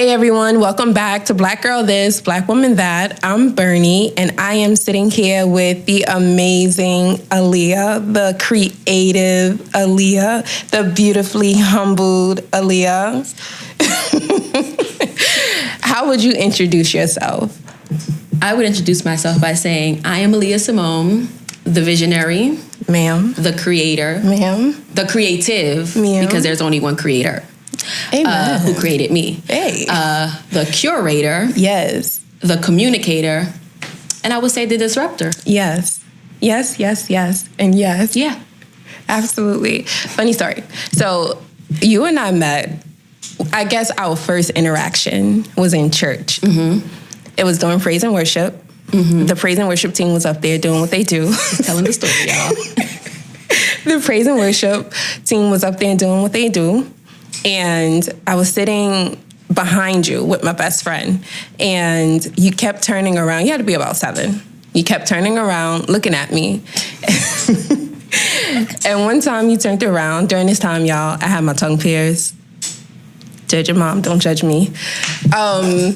Hey everyone, welcome back to Black Girl This, Black Woman That. I'm Bernie, and I am sitting here with the amazing Aliyah, the creative Aliyah, the beautifully humbled Aliyah. How would you introduce yourself? I would introduce myself by saying, I am Aliyah Simone, the visionary. Ma'am. The creator. Ma'am. The creative. Ma'am. Because there's only one creator. Amen. Who created me. Hey. The curator. Yes. The communicator. And I would say the disruptor. Yes. Yes, yes, yes. And yes. Yeah. Absolutely. Funny story. So you and I met, I guess our first interaction was in church. Mm-hmm. It was during praise and worship. Mm-hmm. The praise and worship team was up there doing what they do. Telling the story, y'all. The praise and worship team was up there doing what they do. And I was sitting behind you with my best friend. And you kept turning around. You had to be about 7. You kept turning around, looking at me. And one time you turned around, during this time, y'all, I had my tongue pierced. Judge your mom, don't judge me. And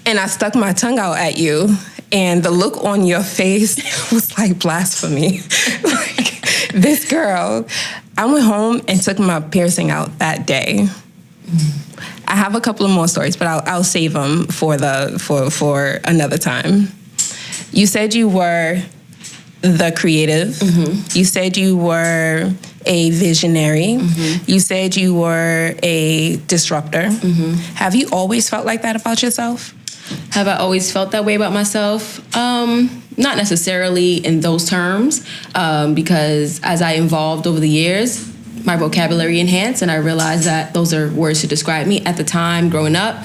I stuck my tongue out at you. And the look on your face was like blasphemy. Like, this girl. I went home and took my piercing out that day. I have a couple of more stories, but I'll save them for another time. You said you were the creative. Mm-hmm. You said you were a visionary. Mm-hmm. You said you were a disruptor. Mm-hmm. Have you always felt like that about yourself? Have I always felt that way about myself? Not necessarily in those terms, because as I evolved over the years, my vocabulary enhanced, and I realized that those are words to describe me. At the time, growing up,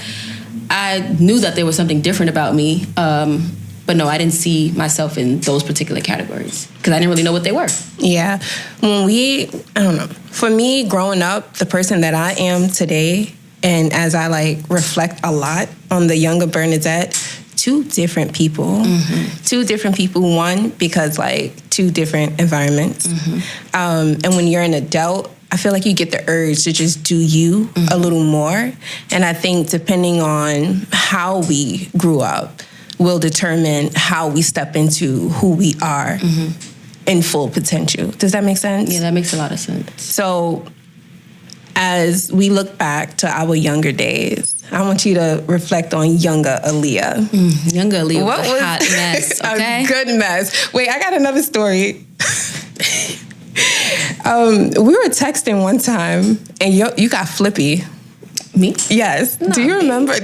I knew that there was something different about me, but no, I didn't see myself in those particular categories because I didn't really know what they were. Yeah. I don't know. For me, growing up, the person that I am today, and as I reflect a lot on the younger Bernadette, 2 different people. Mm-hmm. 2 different people. One, because 2 different environments. Mm-hmm. And when you're an adult, I feel like you get the urge to just do you mm-hmm. a little more. And I think depending on how we grew up will determine how we step into who we are mm-hmm. in full potential. Does that make sense? Yeah, that makes a lot of sense. So as we look back to our younger days, I want you to reflect on younger Aliyah. Younger Aliyah was a hot mess, okay? A good mess. Wait, I got another story. We were texting one time, and you got flippy. Me? Yes. Do you remember?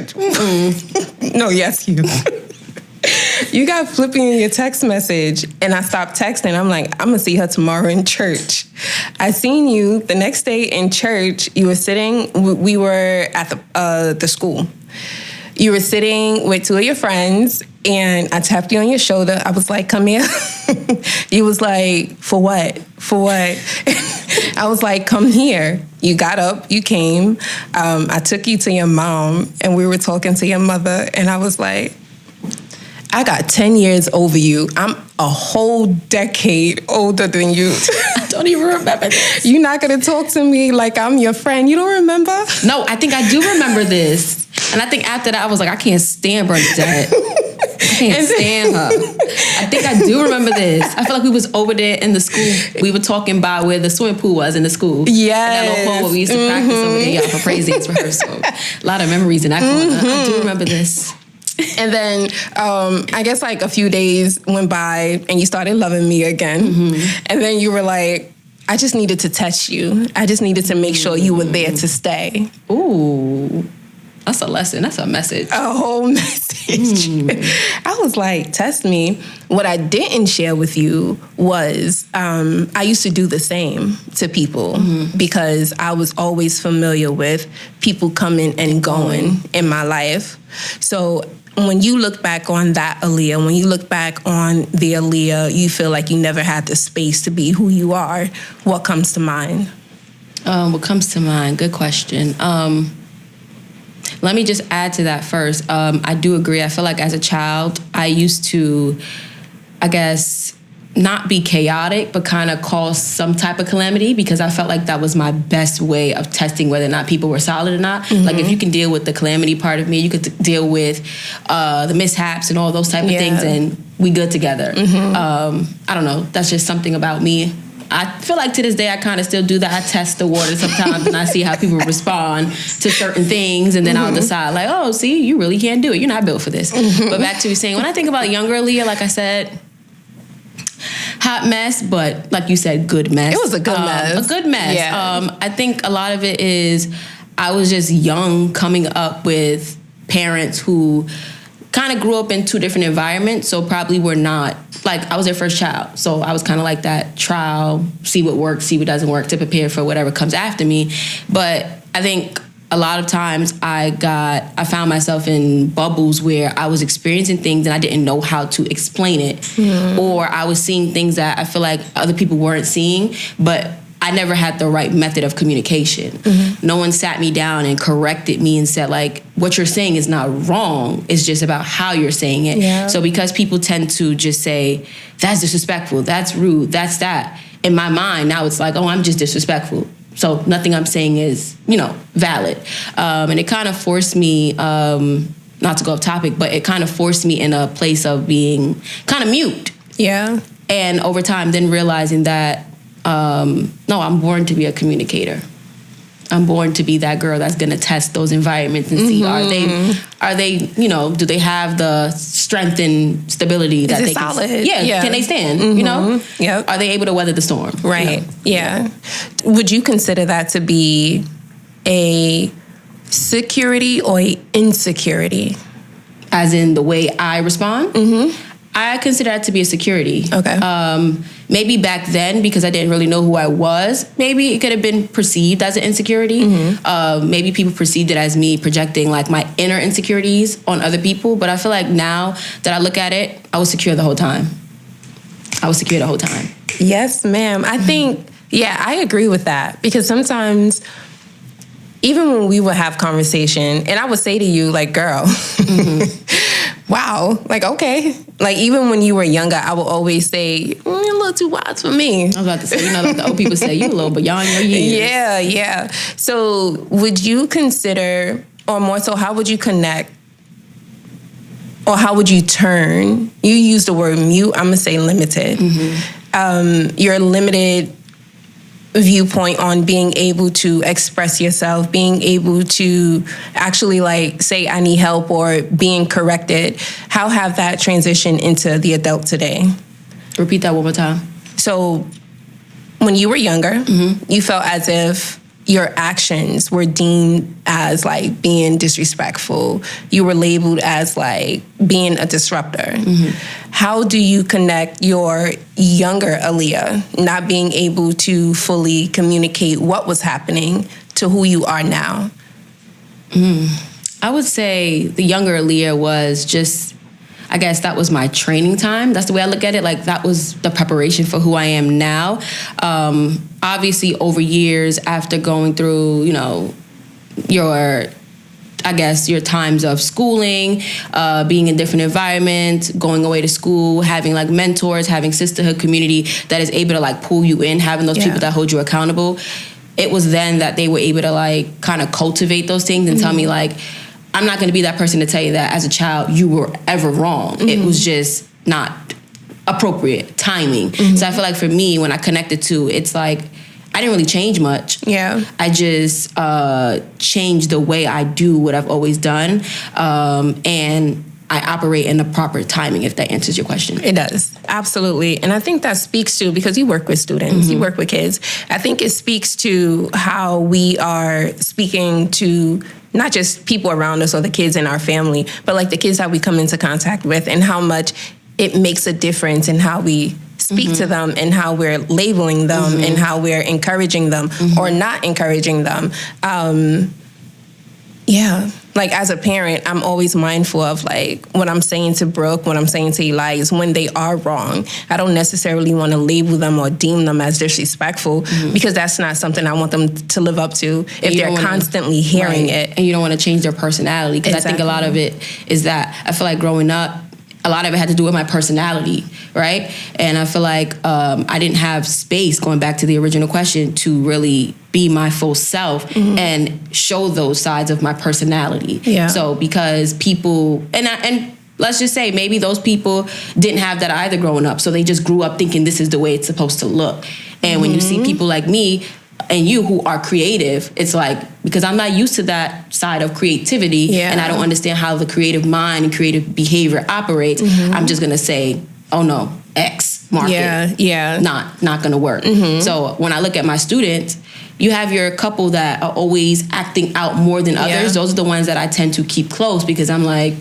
No, yes, you. You got flippy in your text message, and I stopped texting. I'm like, I'm going to see her tomorrow in church. I seen you the next day in church. You were sitting, we were at the school. You were sitting with 2 of your friends, and I tapped you on your shoulder. I was like, come here. You was like, for what? For what? I was like, come here. You got up, you came. I took you to your mom, and we were talking to your mother, and I was like, I got 10 years over you. I'm a whole decade older than you. I don't even remember this. You're not going to talk to me like I'm your friend. You don't remember? No, I think I do remember this. And I think after that, I was like, I can't stand Bernadette. I can't stand her. I think I do remember this. I feel like we was over there in the school. We were talking by where the swimming pool was in the school. Yes. And that little pool where we used to practice over there, y'all, for praise dance rehearsal. A lot of memories in that corner. I do remember this. And then I guess a few days went by and you started loving me again. Mm-hmm. And then you were like, I just needed to test you. I just needed to make sure you were there to stay. Ooh, that's a lesson. That's a message. A whole message. I was like, test me. What I didn't share with you was I used to do the same to people because I was always familiar with people coming and going in my life. So when you look back on that Aliyah, when you look back on the Aliyah, you feel like you never had the space to be who you are, what comes to mind? What comes to mind? Good question. Let me just add to that first. I do agree. I feel like as a child, I used to, I guess, not be chaotic, but kind of cause some type of calamity, because I felt like that was my best way of testing whether or not people were solid or not. Like, if you can deal with the calamity part of me, you could deal with the mishaps and all those type of things, and we good together. I don't know. That's just something about me. I feel like to this day I kind of still do that. I test the water sometimes and I see how people respond to certain things, and then I'll decide like, oh, see, you really can't do it. You're not built for this. But back to you saying, when I think about younger Aliyah, like I said, hot mess, but like you said, good mess. It was a good mess. A good mess. Yeah. I think a lot of it is I was just young, coming up with parents who kind of grew up in two different environments, so probably were not, like, I was their first child. So I was kind of like that trial, see what works, see what doesn't work, to prepare for whatever comes after me. But I think a lot of times I found myself in bubbles where I was experiencing things and I didn't know how to explain it. Or I was seeing things that I feel like other people weren't seeing, but I never had the right method of communication. No one sat me down and corrected me and said, like, what you're saying is not wrong. It's just about how you're saying it. Yeah. So because people tend to just say, that's disrespectful, that's rude, that's that. In my mind, now it's like, oh, I'm just disrespectful. So nothing I'm saying is, valid. And it kind of forced me, not to go off topic, but it kind of forced me in a place of being kind of mute. Yeah. And over time, then realizing that, no, I'm born to be a communicator. I'm born to be that girl that's going to test those environments and see, are they, do they have the strength and stability that they solid? Can they stand, Yep. Are they able to weather the storm? Right. Yeah. Would you consider that to be a security or a insecurity? As in the way I respond? I consider that to be a security. Okay. Maybe back then, because I didn't really know who I was, maybe it could have been perceived as an insecurity. Maybe people perceived it as me projecting like my inner insecurities on other people. But I feel like now that I look at it, I was secure the whole time. Yes, ma'am. I think, I agree with that. Because sometimes, even when we would have conversation, and I would say to you, like, girl, wow, like, okay. Like, even when you were younger, I would always say, you're a little too wise for me. I was about to say, like the old people say, you're a little beyond your years. Yeah. So would you consider, or more so, how would you connect, or how would you turn, you use the word mute, I'm going to say limited. Your limited viewpoint on being able to express yourself, being able to actually like say I need help or being corrected. How have that transitioned into the adult today? Repeat that one more time. So when you were younger, you felt as if your actions were deemed as like being disrespectful. You were labeled as like being a disruptor. How do you connect your younger Aliyah not being able to fully communicate what was happening to who you are now? I would say the younger Aliyah was just, I guess that was my training time. That's the way I look at it. Like, that was the preparation for who I am now. Obviously, over years, after going through, your times of schooling, being in different environments, going away to school, having like mentors, having sisterhood community that is able to like pull you in, having those people that hold you accountable. It was then that they were able to like kind of cultivate those things and tell me like, I'm not going to be that person to tell you that as a child you were ever wrong. It was just not appropriate timing. So I feel like for me, when I connected to, it's like, I didn't really change much. Yeah. I just changed the way I do what I've always done. And I operate in the proper timing, if that answers your question. It does. Absolutely. And I think that speaks to, because you work with students, you work with kids, I think it speaks to how we are speaking to not just people around us or the kids in our family, but like the kids that we come into contact with, and how much it makes a difference in how we speak to them and how we're labeling them and how we're encouraging them or not encouraging them. Like as a parent, I'm always mindful of like what I'm saying to Brooke, what I'm saying to Eli is when they are wrong. I don't necessarily want to label them or deem them as disrespectful because that's not something I want them to live up to if they're constantly hearing it. And you don't want to change their personality, because I think a lot of it is that I feel like growing up, a lot of it had to do with my personality. right? And I feel like I didn't have space, going back to the original question, to really be my full self and show those sides of my personality. Yeah. So because people, and let's just say maybe those people didn't have that either growing up, so they just grew up thinking this is the way it's supposed to look. And when you see people like me and you who are creative, it's like, because I'm not used to that side of creativity, and I don't understand how the creative mind and creative behavior operates, I'm just gonna say, oh no, X market, not gonna work. So when I look at my students, you have your couple that are always acting out more than others. Those are the ones that I tend to keep close, because I'm like,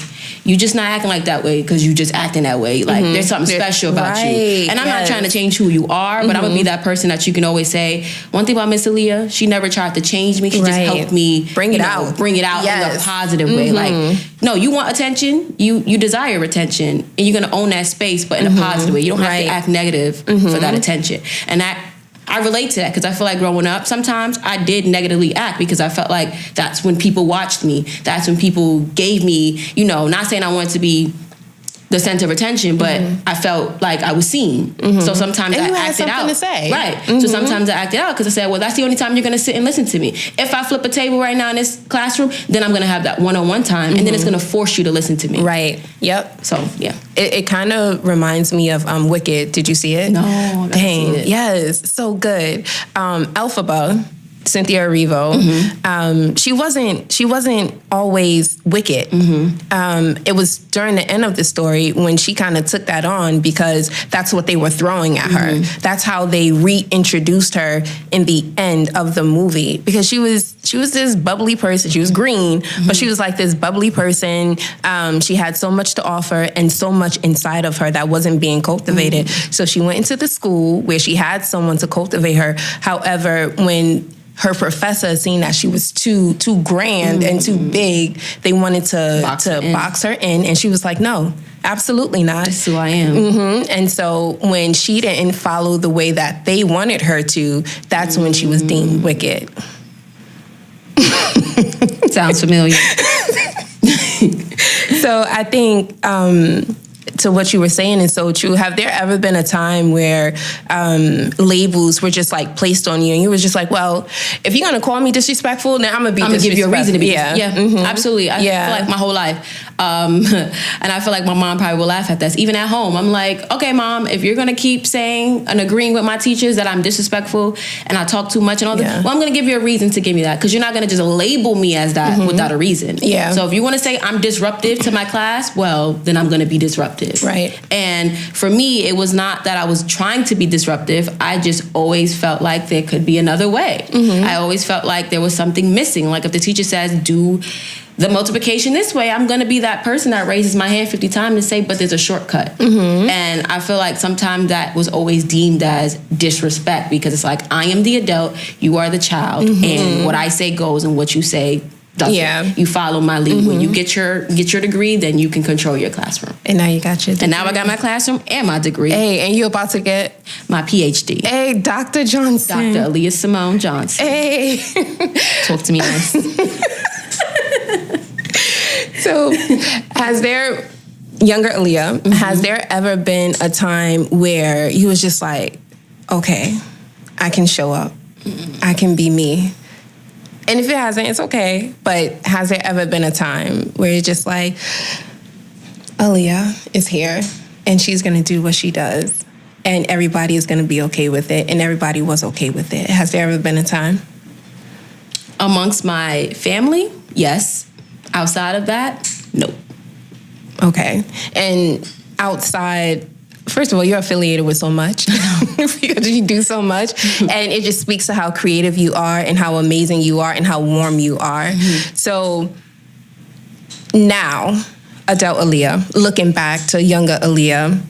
you just not acting like that way because you just acting that way. Like there's something special about you. And I'm not trying to change who you are, but I'm gonna be that person that you can always say, one thing about Miss Aliyah, she never tried to change me. She just helped me bring it out in a positive way. Like, no, you want attention, you desire attention, and you're gonna own that space, but in a positive way. You don't have to act negative for that attention. And that, I relate to that, because I feel like growing up, sometimes I did negatively act because I felt like that's when people watched me. That's when people gave me, not saying I wanted to be the center of attention, but I felt like I was seen. So sometimes I acted out. To say. Right. So sometimes I acted out because I said, well, that's the only time you're going to sit and listen to me. If I flip a table right now in this classroom, then I'm going to have that one-on-one time, and then it's going to force you to listen to me. Right. Yep. So, yeah. It kind of reminds me of Wicked. Did you see it? No. I Dang. seen it. Yes. So good. Elphaba, Cynthia Erivo, she wasn't always wicked. It was during the end of the story when she kind of took that on, because that's what they were throwing at her. That's how they reintroduced her in the end of the movie, because she was this bubbly person. She was green, but she was like this bubbly person. She had so much to offer and so much inside of her that wasn't being cultivated. So she went into the school where she had someone to cultivate her. However, when her professor seen that she was too grand and too big, they wanted to box her in, and she was like, no, absolutely not. That's who I am. And so when she didn't follow the way that they wanted her to, that's when she was deemed wicked. Sounds familiar. So I think to what you were saying is so true. Have there ever been a time where labels were just like placed on you, and you was just like, well, if you're gonna call me disrespectful, then I'm gonna give you a reason to be. Absolutely. I feel like my whole life, and I feel like my mom probably will laugh at this. Even at home, I'm like, okay, Mom, if you're gonna keep saying and agreeing with my teachers that I'm disrespectful and I talk too much and all that, well, I'm gonna give you a reason to give me that, because you're not gonna just label me as that without a reason. So if you want to say I'm disruptive to my class, well, then I'm gonna be disruptive. Right. And for me, it was not that I was trying to be disruptive. I just always felt like there could be another way. I always felt like there was something missing. Like if the teacher says, do the multiplication this way, I'm going to be that person that raises my hand 50 times and say, but there's a shortcut. And I feel like sometimes that was always deemed as disrespect, because it's like, I am the adult, you are the child, and what I say goes and what you say doesn't. You follow my lead. When you get your degree, then you can control your classroom. And now you got your degree. And now I got my classroom and my degree. Hey, and you're about to get my PhD. Hey, Dr. Johnson. Dr. Aliyah Simone Johnson. Hey. Talk to me nice. So, younger Aliyah, has there ever been a time where you was just like, okay, I can show up. I can be me. And if it hasn't, it's okay. But has there ever been a time where you're just like, Aliyah is here and she's going to do what she does, and everybody is going to be okay with it, and everybody was okay with it? Has there ever been a time? Amongst my family, yes. Outside of that, no. Okay. And outside, first of all, you're affiliated with so much because you do so much, and it just speaks to how creative you are and how amazing you are and how warm you are. So now, adult Aliyah, looking back to younger Aliyah,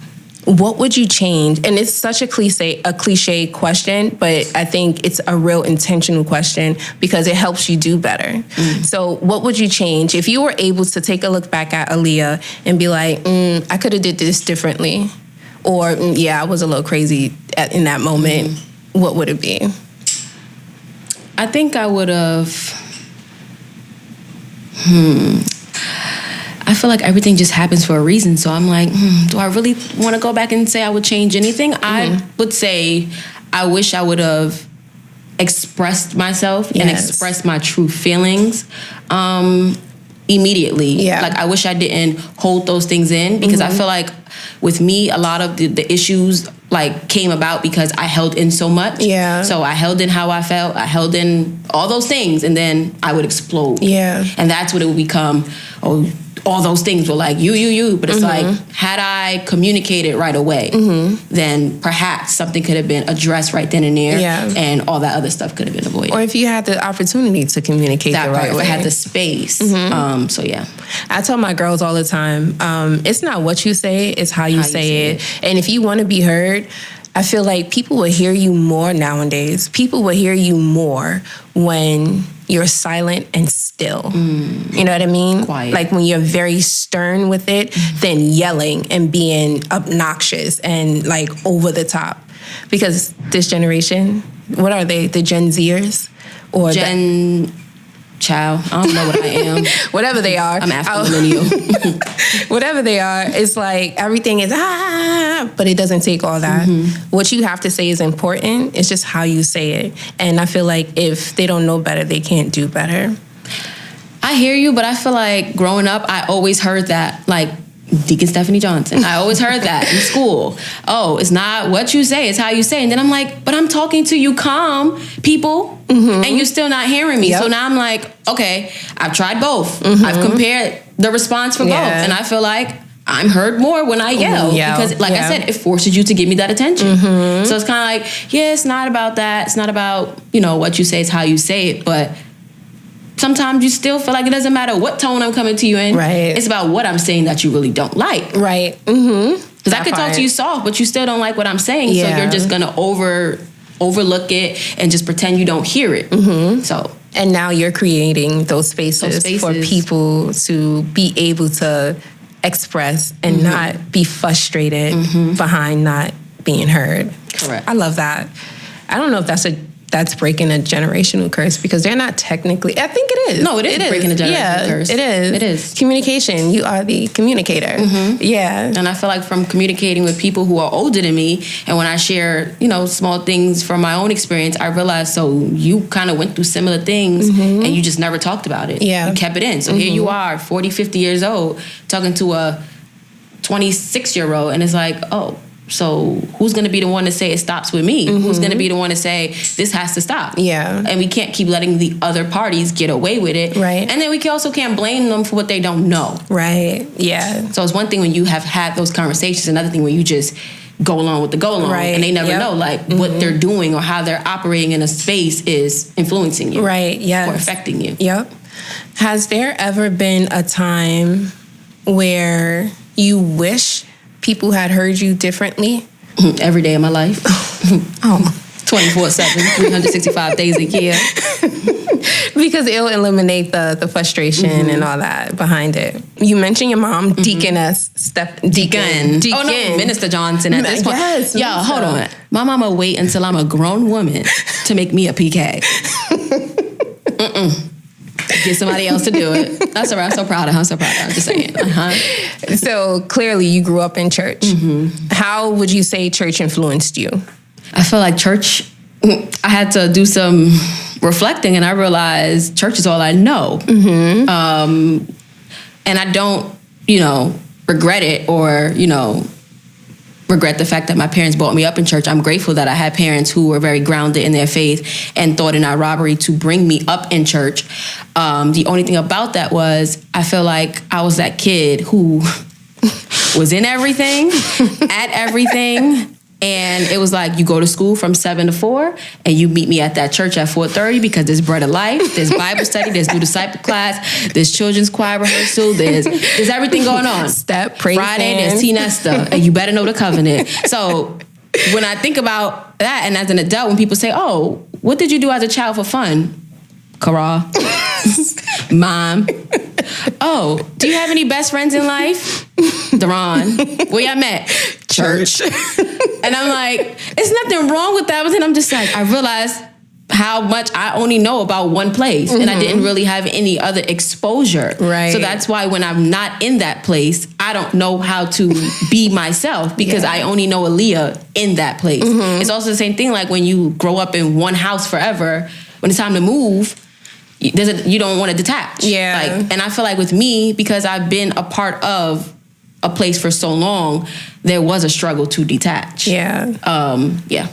what would you change? And it's such a cliche question, but I think it's a real intentional question because it helps you do better. So what would you change if you were able to take a look back at Aliyah and be like, I could have did this differently? Or, I was a little crazy in that moment. What would it be? I think I would have... I feel like everything just happens for a reason. So I'm like, do I really want to go back and say I would change anything? I would say I wish I would have expressed myself and expressed my true feelings immediately. Yeah. Like, I wish I didn't hold those things in, because I feel like with me, a lot of the issues like came about because I held in so much. Yeah. So I held in how I felt. I held in all those things, and then I would explode. Yeah. And that's what it would become. Oh, all those things were like you. But it's like, had I communicated right away, then perhaps something could have been addressed right then and there. Yeah. And all that other stuff could have been avoided. Or if you had the opportunity to communicate that the right part, way. or had the space. So yeah. I tell my girls all the time, it's not what you say, it's how you say it. And if you want to be heard, I feel like people will hear you more nowadays. People will hear you more when you're silent and still. You know what I mean? Quiet. Like when you're very stern with it, than yelling and being obnoxious and like over the top. Because this generation, what are they? The Gen Zers? Or Child, I don't know what I am. Whatever they are. I'm African millennial. Whatever they are, it's like everything is but it doesn't take all that. What you have to say is important. It's just how you say it. And I feel like if they don't know better, they can't do better. I hear you, but I feel like growing up, I always heard that, like Deacon Stephanie Johnson. I always heard that in school. Oh, it's not what you say, it's how you say it. And then I'm like, but I'm talking to you calm people, and you're still not hearing me. So now I'm like, okay, I've tried both. I've compared the response for both. And I feel like I'm heard more when I yell. Because like I said, it forces you to give me that attention. So it's kind of like, yeah, it's not about that. It's not about, what you say, it's how you say it. But sometimes you still feel like it doesn't matter what tone I'm coming to you in. Right. It's about what I'm saying that you really don't like. Right. Because I could talk to you soft, but you still don't like what I'm saying. So you're just going to overlook it and just pretend you don't hear it. So. And now you're creating those spaces for people to be able to express and not be frustrated behind not being heard. Correct. I love that. I don't know if that's breaking a generational curse, because they're not technically. I think it is. No, it is breaking a generational curse. It is. It is. Communication. You are the communicator. Yeah. And I feel like from communicating with people who are older than me, and when I share, small things from my own experience, I realized, so you kind of went through similar things and you just never talked about it. Yeah. You kept it in. So here you are, 40, 50 years old, talking to a 26-year-old, and it's like, oh, so who's going to be the one to say it stops with me? Who's going to be the one to say this has to stop? Yeah. And we can't keep letting the other parties get away with it. Right. And then we also can't blame them for what they don't know. Right. Yeah. So it's one thing when you have had those conversations, another thing when you just go along with the go along. Right. And they never know what they're doing or how they're operating in a space is influencing you. Right. Yes. Or affecting you. Yep. Has there ever been a time where you wish people had heard you differently? Every day of my life. 24/7, 365 days a year. Because it'll eliminate the frustration and all that behind it. You mentioned your mom, Deaconess, Deacon. Oh no, Minister Johnson at this point. Yes. Yo, hold on. My mama wait until I'm a grown woman to make me a PK. Get somebody else to do it. That's all right. I'm so proud of her. I'm so proud of her. I'm just saying. So clearly you grew up in church. How would you say church influenced you? I feel like church, I had to do some reflecting, and I realized church is all I know. And I don't, regret it or, regret the fact that my parents brought me up in church. I'm grateful that I had parents who were very grounded in their faith and thought in not robbery to bring me up in church. The only thing about that was I feel like I was that kid who was in everything, at everything. And it was like, you go to school from 7 to 4, and you meet me at that church at 4:30 because there's Bread of Life, there's Bible study, there's New Disciple class, there's children's choir rehearsal, there's everything going on. Praise Friday, band. there's Tea Nesta, and you better know the covenant. So when I think about that, and as an adult, when people say, oh, what did you do as a child for fun? Kara. Mom. Oh, do you have any best friends in life? Daron. Where y'all met? Church. And I'm like, it's nothing wrong with that. But then I'm just like, I realized how much I only know about one place, and I didn't really have any other exposure. Right. So that's why when I'm not in that place, I don't know how to be myself, because I only know Aliyah in that place. It's also the same thing like when you grow up in one house forever, when it's time to move, you don't want to detach. Yeah. Like, and I feel like with me, because I've been a part of a place for so long, there was a struggle to detach. Yeah. Yeah.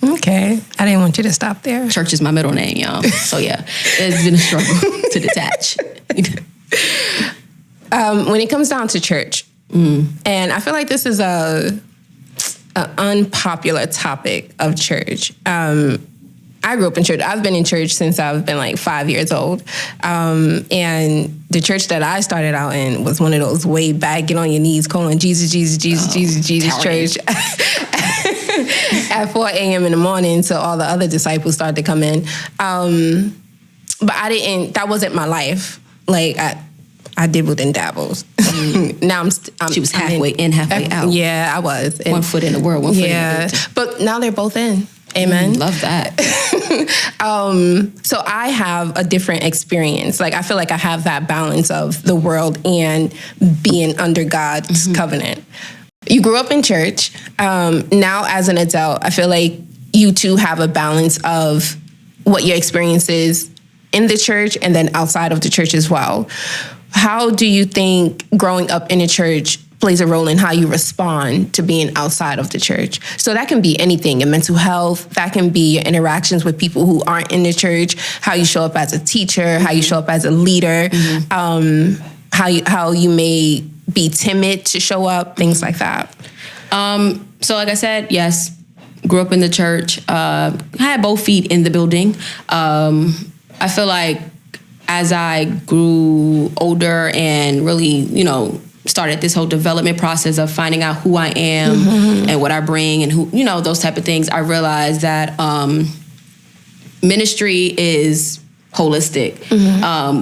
Okay. I didn't want you to stop there. Church is my middle name, y'all. So yeah, there's been a struggle to detach. When it comes down to church, and I feel like this is a unpopular topic of church. I grew up in church. I've been in church since I've been like 5 years old. And the church that I started out in was one of those way back, get on your knees, calling Jesus, Jesus, Jesus, Jesus, Jesus church at 4 a.m. in the morning till all the other disciples started to come in. But that wasn't my life. Like, I dibbled and dabbled. Now she was halfway in, halfway out. Yeah, I was. And 1 foot in the world, 1 foot in the building. But now they're both in. Amen. Love that. So I have a different experience. Like, I feel like I have that balance of the world and being under God's covenant. You grew up in church. Now as an adult, I feel like you too have a balance of what your experience is in the church and then outside of the church as well. How do you think growing up in a church plays a role in how you respond to being outside of the church? So that can be anything, your mental health, that can be your interactions with people who aren't in the church, how you show up as a teacher, how you show up as a leader, how you may be timid to show up, things like that. So like I said, yes, grew up in the church, had both feet in the building. I feel like as I grew older and really, started this whole development process of finding out who I am and what I bring and who, those type of things, I realized that ministry is holistic.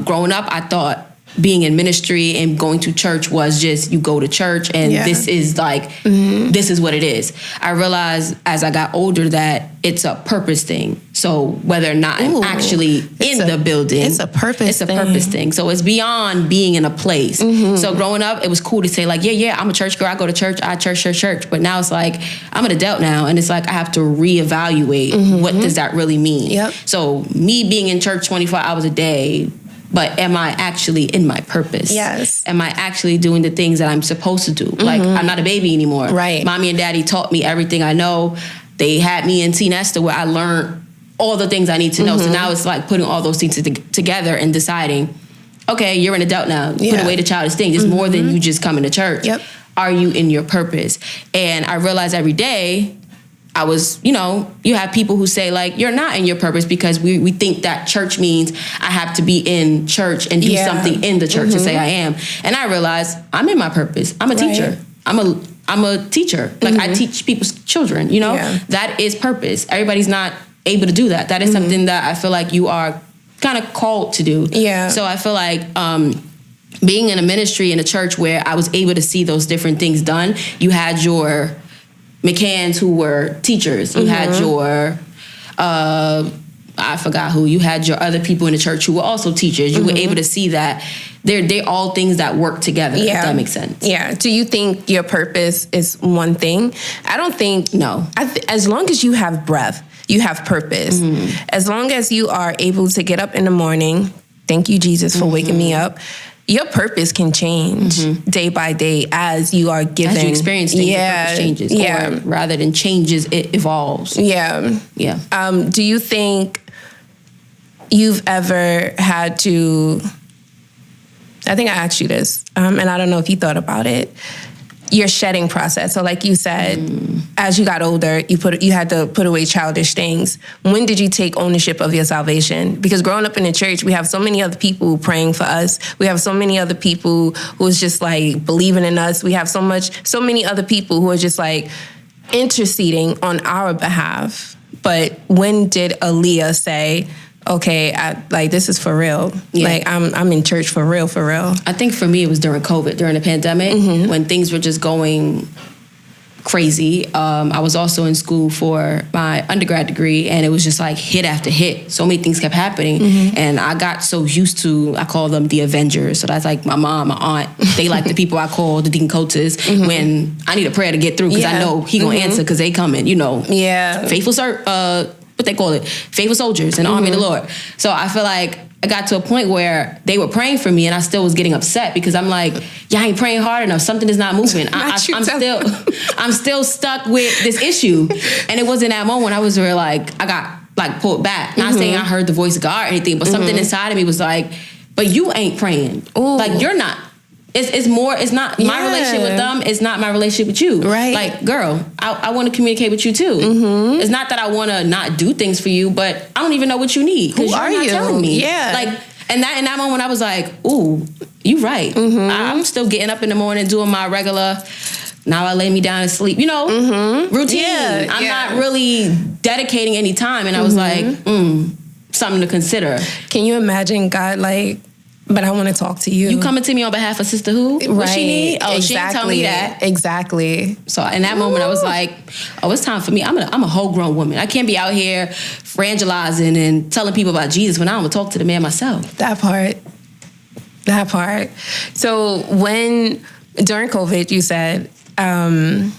Growing up, I thought being in ministry and going to church was just you go to church and this is like, this is what it is. I realized as I got older that it's a purpose thing. So whether or not I'm actually in the building, it's a purpose thing. So it's beyond being in a place. So growing up, it was cool to say like, yeah, I'm a church girl. I go to church. I church. But now it's like, I'm an adult now. And it's like, I have to reevaluate what does that really mean? Yep. So me being in church 24 hours a day, but am I actually in my purpose? Yes. Am I actually doing the things that I'm supposed to do? Like, I'm not a baby anymore. Right. Mommy and daddy taught me everything I know. They had me in Teen Esther where I learned all the things I need to know. So now it's like putting all those things together and deciding, okay, you're an adult now. Put away the childish things. It's more than you just coming to church. Yep. Are you in your purpose? And I realized every day, I was, you have people who say like, you're not in your purpose because we think that church means I have to be in church and do something in the church to say I am. And I realized I'm in my purpose. I'm a teacher. I'm a teacher. Like I teach people's children, that is purpose. Everybody's not able to do that. That is something that I feel like you are kind of called to do. Yeah. So I feel like, being in a ministry in a church where I was able to see those different things done, you had your McCanns who were teachers. You had your, I forgot who. You had your other people in the church who were also teachers. You were able to see that they're all things that work together, if that makes sense. Yeah. Do you think your purpose is one thing? I don't think. No. As long as you have breath, you have purpose. As long as you are able to get up in the morning, thank you, Jesus, for waking me up. Your purpose can change day by day as you are given. As you experience things, your purpose changes. Or rather than changes, it evolves. Yeah. Do you think you've ever had to, I think I asked you this, and I don't know if you thought about it, your shedding process. So like you said, as you got older, you had to put away childish things. When did you take ownership of your salvation? Because growing up in the church, we have so many other people praying for us. We have so many other people who's just like believing in us. We have so many other people who are just like interceding on our behalf. But when did Aliyah say, okay, this is for real. Yeah. Like I'm in church for real, for real. I think for me it was during COVID, during the pandemic, when things were just going crazy. I was also in school for my undergrad degree, and it was just like hit after hit. So many things kept happening, and I got so used to, I call them the Avengers. So that's like my mom, my aunt. They like the people I call the Deacon Coates when I need a prayer to get through, because I know he gonna answer, because they coming, faithful, what they call it, faithful soldiers in the army of the Lord. So I feel like I got to a point where they were praying for me, and I still was getting upset, because I'm like, I ain't praying hard enough. Something is not moving. I'm still stuck with this issue. And it was in that moment I was really like, I got like pulled back. Not saying I heard the voice of God or anything, but something inside of me was like, but you ain't praying. Ooh. Like, you're not. It's not my relationship with them. It's not my relationship with you. Right. Like, girl, I want to communicate with you too. It's not that I want to not do things for you, but I don't even know what you need, because you're not telling me. Yeah. Like, and in that moment I was like, ooh, you right. I'm still getting up in the morning, doing my regular, now I lay me down and sleep, routine. Yeah, I'm not really dedicating any time. And I was like, something to consider. Can you imagine God like, but I want to talk to you. You coming to me on behalf of Sister Who? Right. What she need? Oh, exactly. She didn't tell me that. Exactly. So in that moment, I was like, oh, it's time for me. I'm a whole grown woman. I can't be out here evangelizing and telling people about Jesus when I don't talk to the man myself. That part. So during COVID, you said, and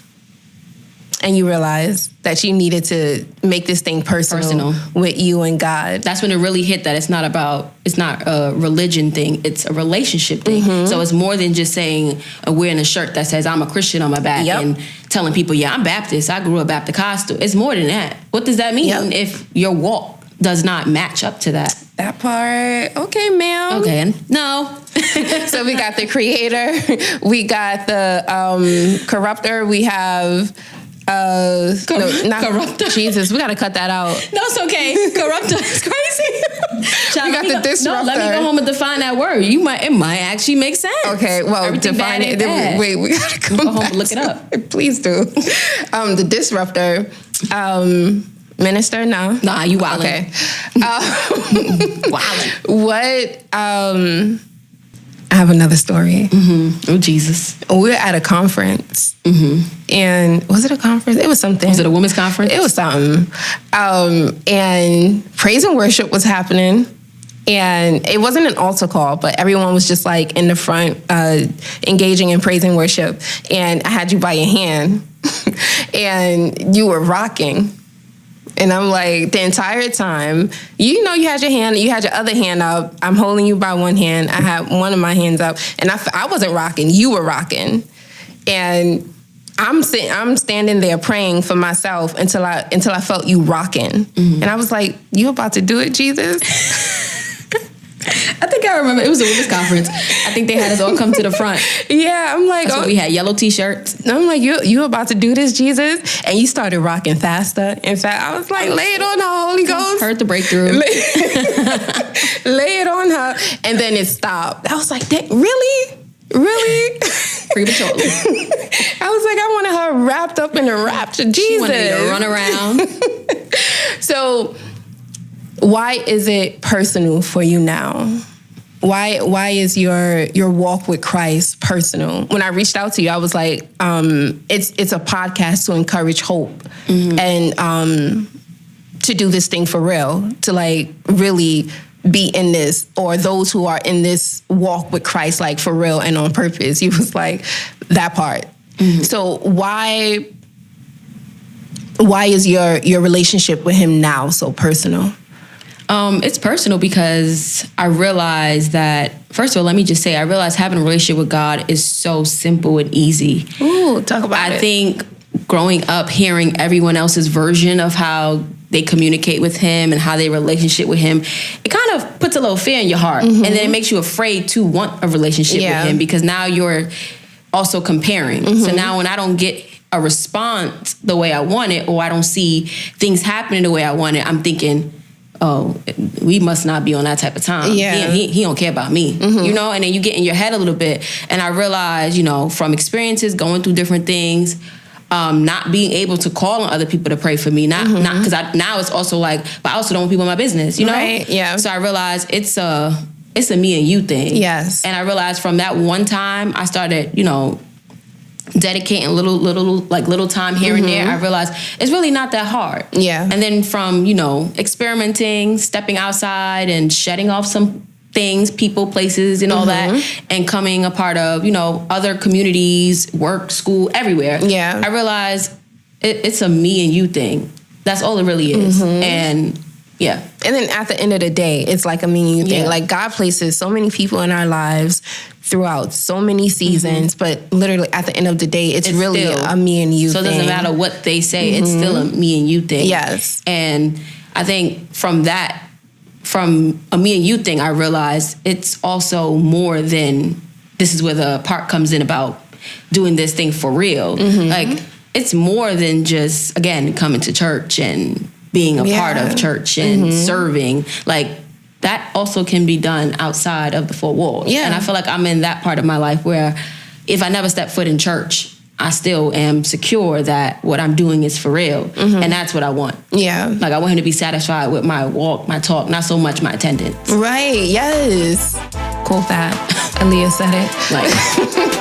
you realized that you needed to make this thing personal with you and God. That's when it really hit that it's not a religion thing, it's a relationship thing. So it's more than just saying, wearing a shirt that says I'm a Christian on my back and telling people, I'm Baptist, I grew up Baptist. It's more than that. What does that mean if your walk does not match up to that? That part. Okay, ma'am. Okay, no. So we got the creator, we got the corruptor, we have corruptor. Jesus, we gotta cut that out. No, it's okay. Corruptor is crazy. Child, we got the disruptor. No, let me go home and define that word. It might actually make sense. Okay, well, everything define it. Wait, we gotta go home and look it up. Please do. The disruptor. Minister? No. Nah, you wildin'. Okay. Wildin'. What? I have another story. Oh, Jesus. We're at a conference. And was it a conference? It was something. Was it a women's conference? It was something. And praise and worship was happening. And it wasn't an altar call, but everyone was just like in the front, engaging in praise and worship. And I had you by your hand. And you were rocking. And I'm like, the entire time, you had your hand, you had your other hand up. I'm holding you by one hand. I had one of my hands up. And I wasn't rocking. You were rocking. And I'm standing there praying for myself until I felt you rocking. And I was like, you about to do it, Jesus? I think I remember. It was a women's conference. I think they had us all come to the front. Yeah, I'm like, that's what we had, yellow t-shirts. I'm like, you about to do this, Jesus? And you started rocking faster. In fact, I was like, lay it on her, Holy Ghost. Heard the breakthrough. Lay it on her. And then it stopped. I was like, really? Really? Prematurely. I was like, I wanted her wrapped up in a rapture. Jesus. She wanted me to run around. So, why is it personal for you now? Why is your walk with Christ personal? When I reached out to you, I was like, it's a podcast to encourage hope and to do this thing for real, to like really be in this, or those who are in this walk with Christ, like for real and on purpose. You was like that part. So why is your relationship with him now so personal? It's personal because I realized that, first of all, let me just say, I realized having a relationship with God is so simple and easy. Ooh, talk about it. I think growing up, hearing everyone else's version of how they communicate with him and how they relationship with him, it kind of puts a little fear in your heart. And then it makes you afraid to want a relationship with him, because now you're also comparing. So now when I don't get a response the way I want it, or I don't see things happening the way I want it, I'm thinking, oh, we must not be on that type of time. Yeah. He don't care about me, and then you get in your head a little bit. And I realize, from experiences, going through different things, not being able to call on other people to pray for me, not because now it's also like, but I also don't want people in my business, Right, yeah. So I realized it's a me and you thing. Yes. And I realized from that one time, I started, dedicating little time here and there, I realized it's really not that hard. Yeah. And then from, experimenting, stepping outside and shedding off some things, people, places, and all that, and coming a part of, other communities, work, school, everywhere. Yeah. I realized it's a me and you thing. That's all it really is. And yeah. And then at the end of the day, it's like a me and you thing. Yeah. Like God places so many people in our lives throughout so many seasons, but literally at the end of the day, it's really still a me and you thing. So it doesn't matter what they say, it's still a me and you thing. Yes. And I think from a me and you thing, I realized it's also more than, this is where the part comes in about doing this thing for real. Like, it's more than just, again, coming to church and being a part of church and serving. Like, that also can be done outside of the four walls. Yeah. And I feel like I'm in that part of my life where if I never step foot in church, I still am secure that what I'm doing is for real. And that's what I want. Yeah. Like, I want him to be satisfied with my walk, my talk, not so much my attendance. Right. Yes. Cool fact. Aliyah said it. Like,